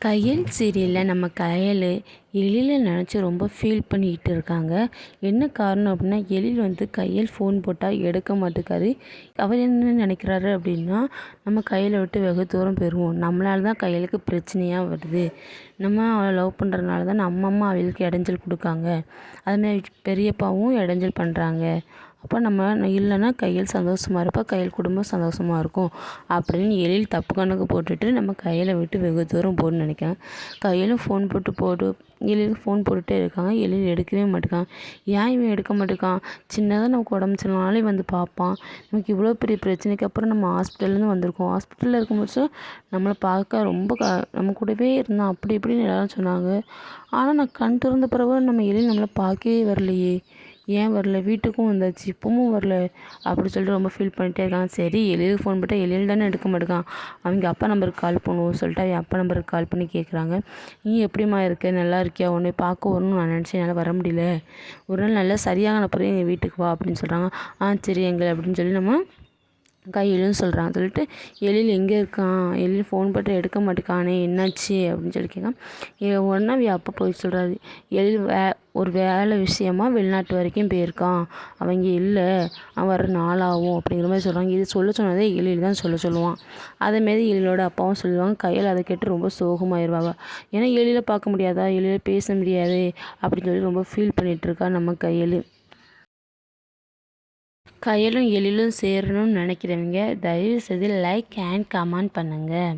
கையல் சீரியலில் நம்ம கையல் எழிலை நினச்சி ரொம்ப ஃபீல் பண்ணிக்கிட்டு இருக்காங்க. என்ன காரணம் அப்படின்னா, எழில் வந்து கையல் ஃபோன் போட்டால் எடுக்க மாட்டேக்காரு. அவர் என்ன நினைக்கிறாரு அப்படின்னா, நம்ம கையலை விட்டு வெகு தூரம் போயிடுவோம், நம்மளால தான் கையலுக்கு பிரச்சனையாக வருது, நம்ம அவளை லவ் பண்ணுறதுனால தான் நம்ம அம்மா அவளுக்கு இடைஞ்சல் கொடுக்காங்க, அதுமாதிரி பெரியப்பாவும் இடைஞ்சல் பண்ணுறாங்க, அப்போ நம்ம இல்லைன்னா கையல் சந்தோஷமாக இருப்பா, கையல் குடும்பம் சந்தோஷமாக இருக்கும் அப்படின்னு எழில் தப்பு கணக்கு போட்டுட்டு நம்ம கையலை விட்டு வெகு தூரம் போகணுன்னு நினைக்கிறேன். கையலும் ஃபோன் போட்டு எழிலுக்கு ஃபோன் போட்டுகிட்டே இருக்காங்க. எழில் எடுக்கவே மாட்டேக்கான். ஏன் இவன் எடுக்க மாட்டேக்கான்? சின்னதாக நமக்கு உடம்பு சரியில்லைனாலே வந்து பார்ப்பான். நமக்கு இவ்வளோ பெரிய பிரச்சனைக்கு அப்புறம் நம்ம ஹாஸ்பிட்டல்லேருந்து வந்திருக்கோம். ஹாஸ்பிட்டலில் இருக்கும்போது நம்மளை பார்க்க ரொம்ப நம்ம கூடவே இருந்தான், அப்படி இப்படின்னு எல்லாரும் சொன்னாங்க. ஆனால் நான் கண் திறந்த பிறகு நம்ம எழில் நம்மளை பார்க்கவே வரலையே, ஏன் வரல, வீட்டுக்கும் வந்தாச்சு இப்பவும் வரல அப்படி சொல்லிட்டு ரொம்ப ஃபீல் பண்ணிகிட்டே இருக்காங்க. சரி எழிலுக்கு ஃபோன் போட்டால் எழில் தானே எடுக்க மாட்டேங்கான், அவங்க அப்பா நம்பருக்கு கால் பண்ணுவோம் சொல்லிட்டு அவங்க அப்பா நம்பருக்கு கால் பண்ணி கேட்குறாங்க. நீ எப்படிம்மா இருக்க, நல்லா இருக்கியா, உன்னை பார்க்க வரணும்னு நான் நினச்சேன், என்னால் வர முடியல, ஒரு நாள் நல்லா சரியான பிறகு எங்கள் வீட்டுக்கு வா அப்படின்னு சொல்கிறாங்க. சரி எங்களை அப்படின்னு சொல்லி நம்ம கையெழுன்னு சொல்கிறாங்க. சொல்லிட்டு எழில் எங்கே இருக்கான், எழில் ஃபோன் போட்டு எடுக்க மாட்டேக்கானே, என்னாச்சு அப்படின்னு சொல்லி கேட்கான். உடனே அப்பா போய் சொல்கிறாரு, எழில் ஒரு வேலை விஷயமா வெளிநாட்டு வரைக்கும் போயிருக்கான், அவங்க இல்லை, அவன் வர நாளாகும் அப்படிங்கிற மாதிரி சொல்கிறாங்க. இது சொன்னதே எழில் தான் சொல்லுவான். அதேமாரி எழிலோட அப்பாவும் சொல்லுவாங்க. கையில் அதை கேட்டு ரொம்ப சோகமாயிருவாங்க. ஏன்னா எழிலை பார்க்க முடியாதா, எழில பேச முடியாது அப்படின்னு சொல்லி ரொம்ப ஃபீல் பண்ணிகிட்டு இருக்கா நம்ம கையல். கையலும் எழிலும் சேரணும்னு நினைக்கிறவங்க தயவு செய்து லைக் அண்ட் கமெண்ட் பண்ணுங்கள்.